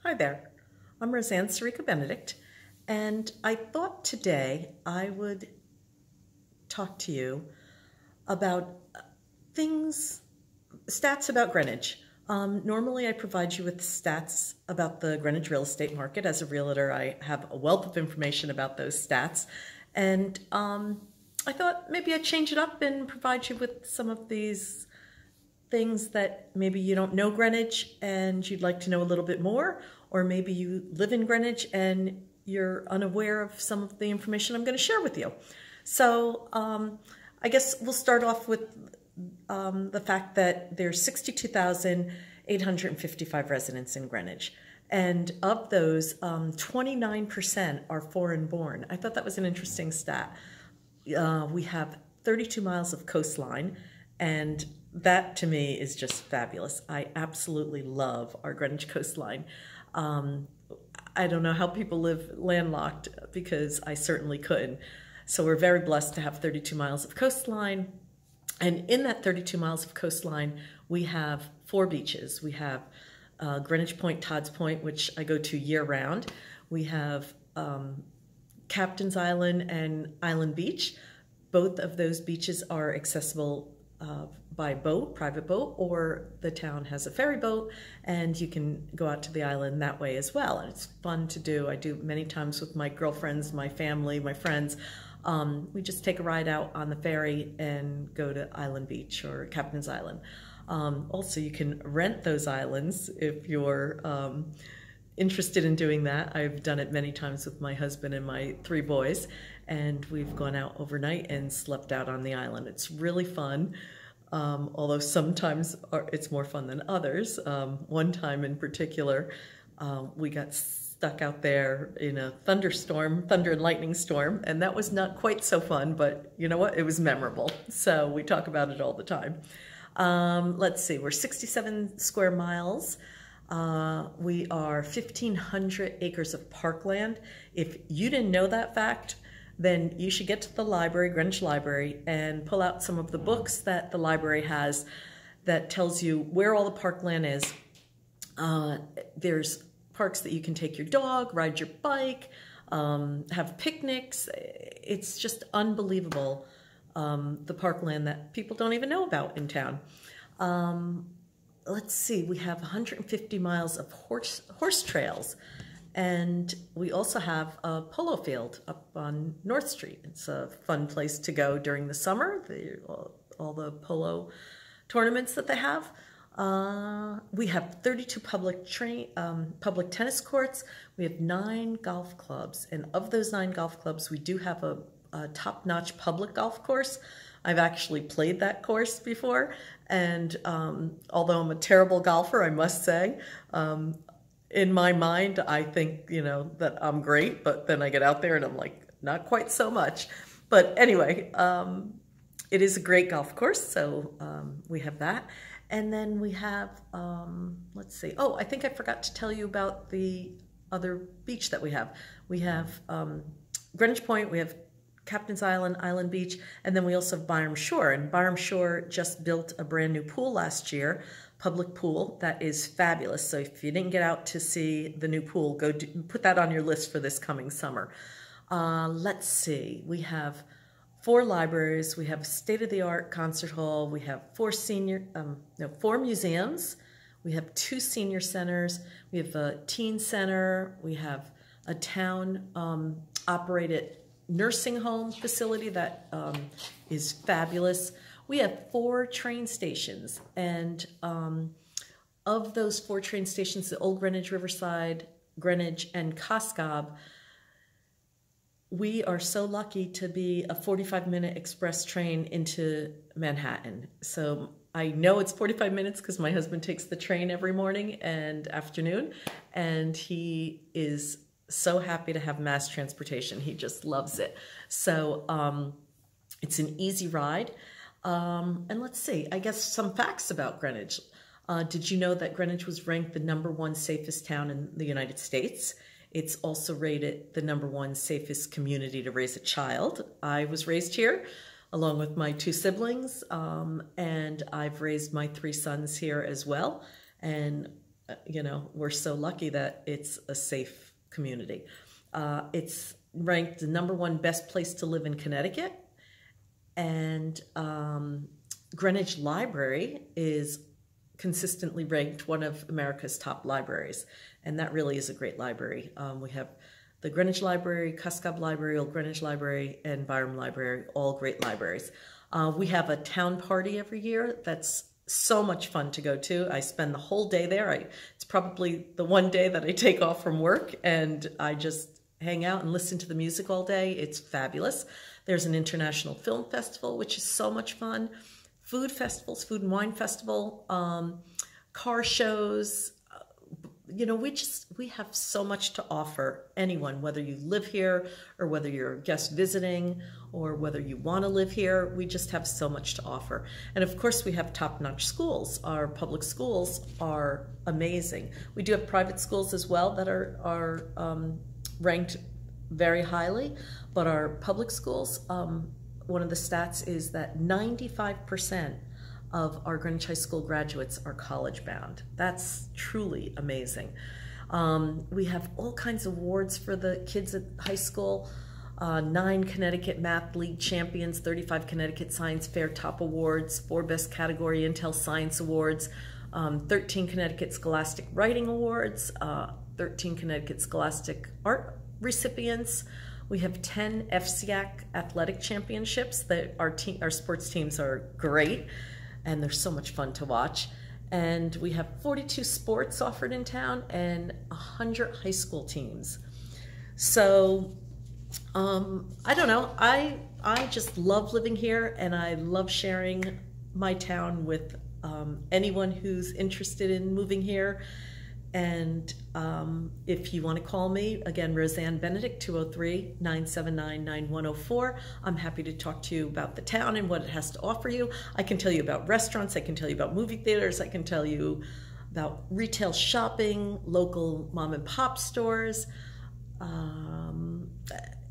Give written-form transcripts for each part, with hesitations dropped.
Hi there, I'm Roseann Sarica Benedict, and I thought today I would talk to you about stats about Greenwich. Normally I provide you with stats about the Greenwich real estate market. As a realtor, I have a wealth of information about those stats, and I thought maybe I'd change it up and provide you with some of these things that maybe you don't know Greenwich and you'd like to know a little bit more, or maybe you live in Greenwich and you're unaware of some of the information I'm going to share with you. So I guess we'll start off with the fact that there's 62,855 residents in Greenwich. And of those, 29% are foreign born. I thought that was an interesting stat. We have 32 miles of coastline, and that to me is just fabulous. I absolutely love our Greenwich coastline. I don't know how people live landlocked, because I certainly couldn't. So we're very blessed to have 32 miles of coastline. And in that 32 miles of coastline, we have 4 beaches. We have Greenwich Point, Todd's Point, which I go to year round. We have Captain's Island and Island Beach. Both of those beaches are accessible by boat, private boat, or the town has a ferry boat, and you can go out to the island that way as well. And it's fun to do. I do many times with my girlfriends, my family, my friends. We just take a ride out on the ferry and go to Island Beach or Captain's Island. Also, you can rent those islands if you're interested in doing that. I've done it many times with my husband and my 3 boys, and we've gone out overnight and slept out on the island. It's really fun, although sometimes it's more fun than others. One time in particular, we got stuck out there in a thunderstorm, thunder and lightning storm, and that was not quite so fun, but you know what? It was memorable. So we talk about it all the time. Let's see, we're 67 square miles. We are 1,500 acres of parkland. If you didn't know that fact, then you should get to the library, Greenwich Library, and pull out some of the books that the library has that tells you where all the parkland is. There's parks that you can take your dog, ride your bike, have picnics. It's just unbelievable, the parkland that people don't even know about in town. Let's see, we have 150 miles of horse trails, and we also have a polo field up on North Street. It's a fun place to go during the summer, all the polo tournaments that they have. We have 32 public tennis courts. We have 9 golf clubs, and of those 9 golf clubs, we do have a top-notch public golf course. I've actually played that course before, and although I'm a terrible golfer, I must say, in my mind, I think, that I'm great, but then I get out there and I'm like, not quite so much. But anyway, it is a great golf course, so we have that. And then we have, let's see, oh, I think I forgot to tell you about the other beach that we have. We have Greenwich Point, we have Captain's Island, Island Beach, and then we also have Byram Shore. And Byram Shore just built a brand new pool last year, public pool, that is fabulous. So if you didn't get out to see the new pool, put that on your list for this coming summer. Let's see, we have 4 libraries, we have a state-of-the-art concert hall, we have 4 museums, we have 2 senior centers, we have a teen center, we have a town operated nursing home facility that is fabulous. We have 4 train stations, and of those 4 train stations, the Old Greenwich, Riverside, Greenwich, and Coscob, we are so lucky to be a 45-minute express train into Manhattan. So I know it's 45 minutes because my husband takes the train every morning and afternoon, and he is so happy to have mass transportation. He just loves it. So it's an easy ride. And let's see, I guess some facts about Greenwich. Did you know that Greenwich was ranked the #1 safest town in the United States? It's also rated the #1 safest community to raise a child. I was raised here along with my 2 siblings, and I've raised my 3 sons here as well. And you know, we're so lucky that it's a safe community. It's ranked the #1 best place to live in Connecticut, and Greenwich Library is consistently ranked one of America's top libraries, and that really is a great library. We have the Greenwich Library, Cuscab Library, Old Greenwich Library, and Byram Library, all great libraries. We have a town party every year that's so much fun to go to. I spend the whole day there. It's probably the one day that I take off from work, and I just hang out and listen to the music all day. It's fabulous. There's an international film festival, which is so much fun. Food festivals, food and wine festival, car shows. You know, we have so much to offer anyone, whether you live here or whether you're a guest visiting or whether you want to live here. We just have so much to offer. And of course, we have top-notch schools. Our public schools are amazing. We do have private schools as well that are ranked very highly, but our public schools, one of the stats is that 95% of our Greenwich High School graduates are college bound. That's truly amazing. We have all kinds of awards for the kids at high school. 9 Connecticut Math League champions, 35 Connecticut Science Fair top awards, 4 Best Category Intel Science Awards, 13 Connecticut Scholastic Writing Awards, 13 Connecticut Scholastic Art recipients. We have 10 FCAC athletic championships. That our sports teams are great, and they're so much fun to watch. And we have 42 sports offered in town and 100 high school teams. So I don't know, I just love living here, and I love sharing my town with anyone who's interested in moving here. And if you want to call me, again, Roseann Benedict, 203-979-9104. I'm happy to talk to you about the town and what it has to offer you. I can tell you about restaurants. I can tell you about movie theaters. I can tell you about retail shopping, local mom and pop stores.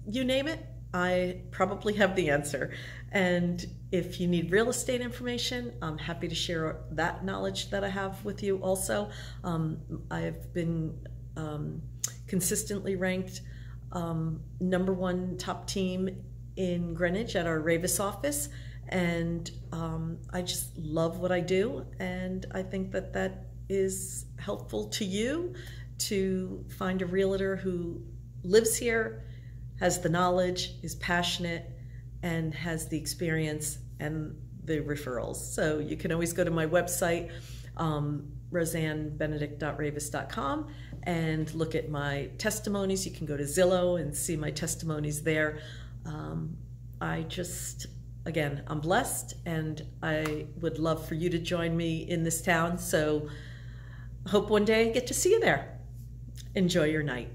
You name it, I probably have the answer. And if you need real estate information, I'm happy to share that knowledge that I have with you also. I've been consistently ranked #1 top team in Greenwich at our Raveis office, and I just love what I do, and I think that that is helpful to you to find a realtor who lives here, has the knowledge, is passionate, and has the experience and the referrals. So you can always go to my website, rosannbenedict.raveis.com, and look at my testimonies. You can go to Zillow and see my testimonies there. Again, I'm blessed, and I would love for you to join me in this town. So hope one day I get to see you there. Enjoy your night.